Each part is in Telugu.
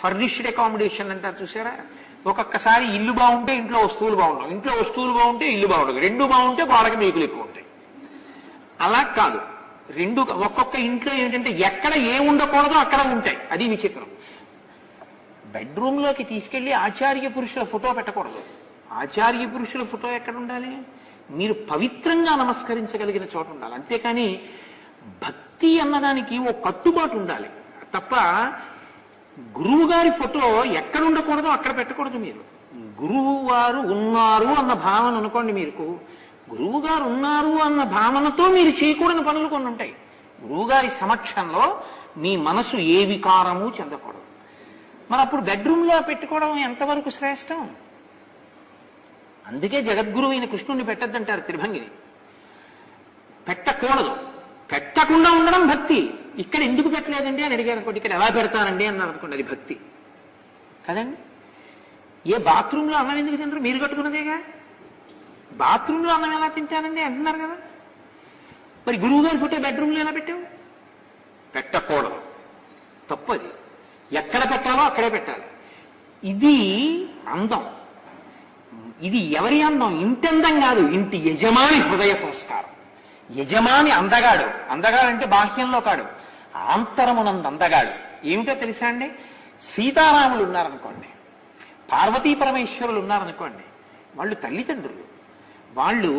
ఫర్నిష్డ్ అకామిడేషన్ అంటారు చూసారా, ఒక్కొక్కసారి ఇల్లు బాగుంటే ఇంట్లో వస్తువులు బాగుండవు, ఇంట్లో వస్తువులు బాగుంటే ఇల్లు బాగుండదు, రెండు బాగుంటే గోడకి మేకులు ఎక్కువ ఉంటాయి. అలా కాదు, రెండు ఒక్కొక్క ఇంట్లో ఏంటంటే ఎక్కడ ఏ ఉండకూడదో అక్కడ ఉంటాయి. అది విచిత్రం. బెడ్రూమ్ లోకి తీసుకెళ్లి ఆచార్య పురుషుల ఫోటో పెట్టకూడదు. ఆచార్య పురుషుల ఫోటో ఎక్కడ ఉండాలి? మీరు పవిత్రంగా నమస్కరించగలిగిన చోట ఉండాలి. అంతేకాని భక్తి అన్నదానికి ఓ కట్టుబాటు ఉండాలి తప్ప గురువు గారి ఫోటో ఎక్కడ ఉండకూడదో అక్కడ పెట్టకూడదు. మీరు గురువు వారు ఉన్నారు అన్న భావన అనుకోండి, మీకు గురువు గారు ఉన్నారు అన్న భావనతో మీరు చేయకూడని పనులు కొన్ని ఉంటాయి. గురువు గారి సమక్షంలో మీ మనసు ఏ వికారము చెందకూడదు. మరి అప్పుడు బెడ్రూమ్లో పెట్టుకోవడం ఎంతవరకు శ్రేష్టం? అందుకే జగద్గురువు అయిన కృష్ణుడిని పెట్టద్దంటారు త్రిభంగిని. పెట్టకూడదు. పెట్టకుండా ఉండడం భక్తి. ఇక్కడ ఎందుకు పెట్టలేదండి అని అడిగారు అనుకోండి, ఇక్కడ ఎలా పెడతానండి అన్నారు అనుకోండి, అది భక్తి కదండి. ఏ బాత్రూంలో అన్నం ఎందుకు తింటారు? మీరు కట్టుకున్నదేగా. బాత్రూంలో అన్నం ఎలా తింటానండి అంటున్నారు కదా. మరి గురువు గారి ఫోటో బెడ్రూమ్లో ఎలా పెట్టావు? పెట్టకూడదు, తప్పది. ఎక్కడ పెట్టాలో అక్కడే పెట్టాలి. ఇది అందం. ఇది ఎవరి అందం? ఇంటి అందం కాదు, ఇంటి యజమాని హృదయ సంస్కారం. యజమాని అందగాడు. అందగాడంటే బాహ్యంలో కాడు, ఆంతరమునందు అందగాడు. ఏమిటో తెలుసా అండి? సీతారాములు ఉన్నారనుకోండి, పార్వతీ పరమేశ్వరులు ఉన్నారనుకోండి, వాళ్ళు తల్లిదండ్రులు. వాళ్ళు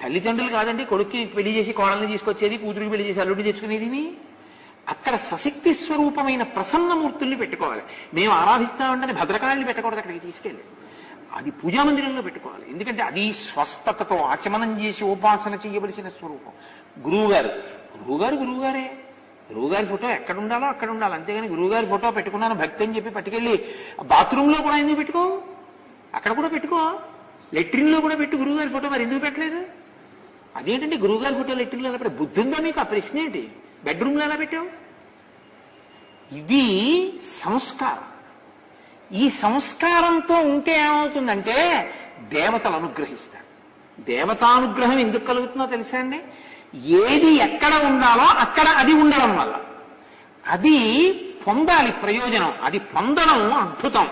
తల్లిదండ్రులు కాదండి, కొడుక్కి పెళ్లి చేసి కోడల్ని తీసుకొచ్చేది, కూతురికి పెళ్లి చేసి అల్లుడిని తెచ్చుకునేది. అక్కడ సశక్తి స్వరూపమైన ప్రసన్నమూర్తుల్ని పెట్టుకోవాలి. మేము ఆరాధిస్తామంటే భద్రకాళిని పెట్టకూడదు, అక్కడికి తీసుకెళ్ళి అది పూజామందిరంలో పెట్టుకోవాలి. ఎందుకంటే అది స్వస్థతతో ఆచమనం చేసి ఉపాసన చేయవలసిన స్వరూపం. గురువుగారు గురువుగారే. గురువుగారి ఫోటో ఎక్కడ ఉండాలో అక్కడ ఉండాలి. అంతేగాని గురువుగారి ఫోటో పెట్టుకున్నాను భక్తి అని చెప్పి పట్టుకెళ్ళి బాత్రూంలో కూడా ఎందుకు పెట్టుకో? అక్కడ కూడా పెట్టుకో. లెట్రిన్లో కూడా పెట్టు గురువుగారి ఫోటో. మరి ఎందుకు పెట్టలేదు? అదేంటంటే గురువుగారి ఫోటో లెట్రిన్లో ఎలా పెట్టావు? బుద్ధి ఉందా మీకు? ఆ ప్రశ్న ఏంటి? బెడ్రూమ్లో ఎలా పెట్టావు? ఇది సంస్కారం. ఈ సంస్కారంతో ఉంటే ఏమవుతుందంటే దేవతలు అనుగ్రహిస్తారు. దేవతానుగ్రహం ఎందుకు కలుగుతుందో తెలుసా అండి? ఏది ఎక్కడ ఉండాలో అక్కడ అది ఉండడం వల్ల. అది పొందాలి ప్రయోజనం. అది పొందడం అద్భుతం.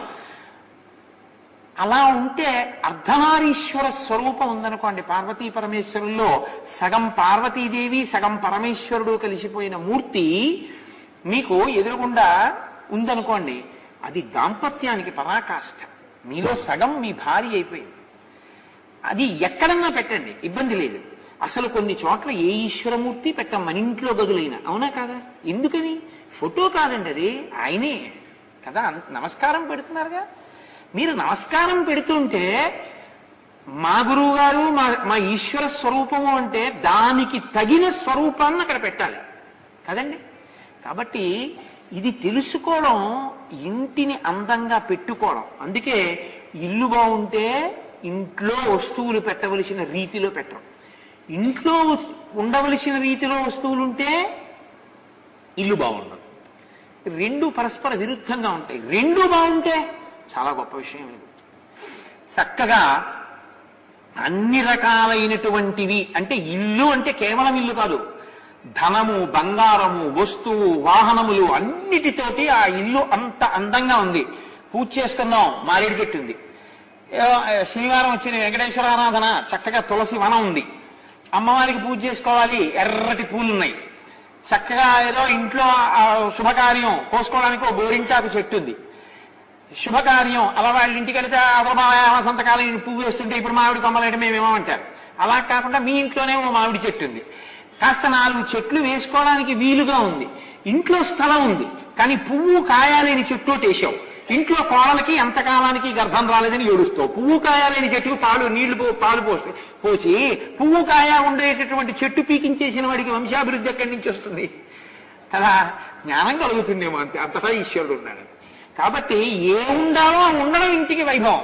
అలా ఉంటే అర్ధనారీశ్వర స్వరూపం ఉందనుకోండి, పార్వతీ పరమేశ్వరుల్లో సగం పార్వతీదేవి సగం పరమేశ్వరుడు కలిసిపోయిన మూర్తి మీకు ఎదురుగుండా ఉందనుకోండి, అది దాంపత్యానికి పరాకాష్ఠ. మీలో సగం మీ భార్య అయిపోయింది. అది ఎక్కడన్నా పెట్టండి, ఇబ్బంది లేదు. అసలు కొన్ని చోట్ల ఏ ఈశ్వరమూర్తి పెట్టం, మన ఇంట్లో గదులైనా. అవునా కాదా? ఎందుకని? ఫోటో కాదండి, అది ఆయనే కదా. నమస్కారం పెడుతున్నారుగా. మీరు నమస్కారం పెడుతుంటే మా గురువు గారు మా ఈశ్వర స్వరూపము అంటే దానికి తగిన స్వరూపాన్ని అక్కడ పెట్టాలి కదండి. కాబట్టి ఇది తెలుసుకోవడం, ఇంటిని అందంగా పెట్టుకోవడం. అందుకే ఇల్లు బాగుంటే ఇంట్లో వస్తువులు పెట్టవలసిన రీతిలో పెట్టడం. ఇంట్లో ఉండవలసిన రీతిలో వస్తువులు ఉంటే ఇల్లు బాగుండదు. రెండు పరస్పర విరుద్ధంగా ఉంటాయి. రెండు బాగుంటే చాలా గొప్ప విషయం. చక్కగా అన్ని రకాలైనటువంటివి, అంటే ఇల్లు అంటే కేవలం ఇల్లు కాదు, ధనము, బంగారము, వస్తువు, వాహనములు అన్నిటితోటి ఆ ఇల్లు అంత అందంగా ఉంది. పూజ చేసుకుందాం, మారేడు చెట్టు ఉంది. శనివారం వచ్చిన వెంకటేశ్వర ఆరాధన, చక్కగా తులసి వనం ఉంది. అమ్మవారికి పూజ చేసుకోవాలి, ఎర్రటి పూలు ఉన్నాయి. చక్కగా ఏదో ఇంట్లో శుభకార్యం కోసుకోవడానికి ఒక గోరింటాకు చెట్టు ఉంది. శుభకార్యం అలా వాళ్ళ ఇంటికి వెళితే వసంతకాలం పువ్వు వేస్తుంటే ఇప్పుడు మామిడి కొమ్మలేయడం మేమేమో అంటారు. అలా కాకుండా మీ ఇంట్లోనే ఓ మామిడి చెట్టు ఉంది. కాస్త 4 చెట్లు వేసుకోవడానికి వీలుగా ఉంది. ఇంట్లో స్థలం ఉంది, కానీ పువ్వు కాయాలేని చెట్టు వేసావు. ఇంట్లో కోడలకి ఎంతకాలానికి గర్భం రాలేదని ఏడుస్తావు. పువ్వు కాయాలేని చెట్టుకు పాలు పోసి పువ్వు కాయ ఉండేటటువంటి చెట్టు పీకించేసిన వాడికి వంశాభివృద్ధి ఎక్కడి నుంచి వస్తుంది కదా? జ్ఞానం కలుగుతుందేమో, అంతటా ఈశ్వరుడు ఉన్నాడు. కాబట్టి ఏ ఉండాలో ఉండడం ఇంటికి వైభవం,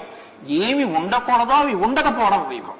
ఏమి ఉండకూడదో అవి ఉండకపోవడం వైభవం.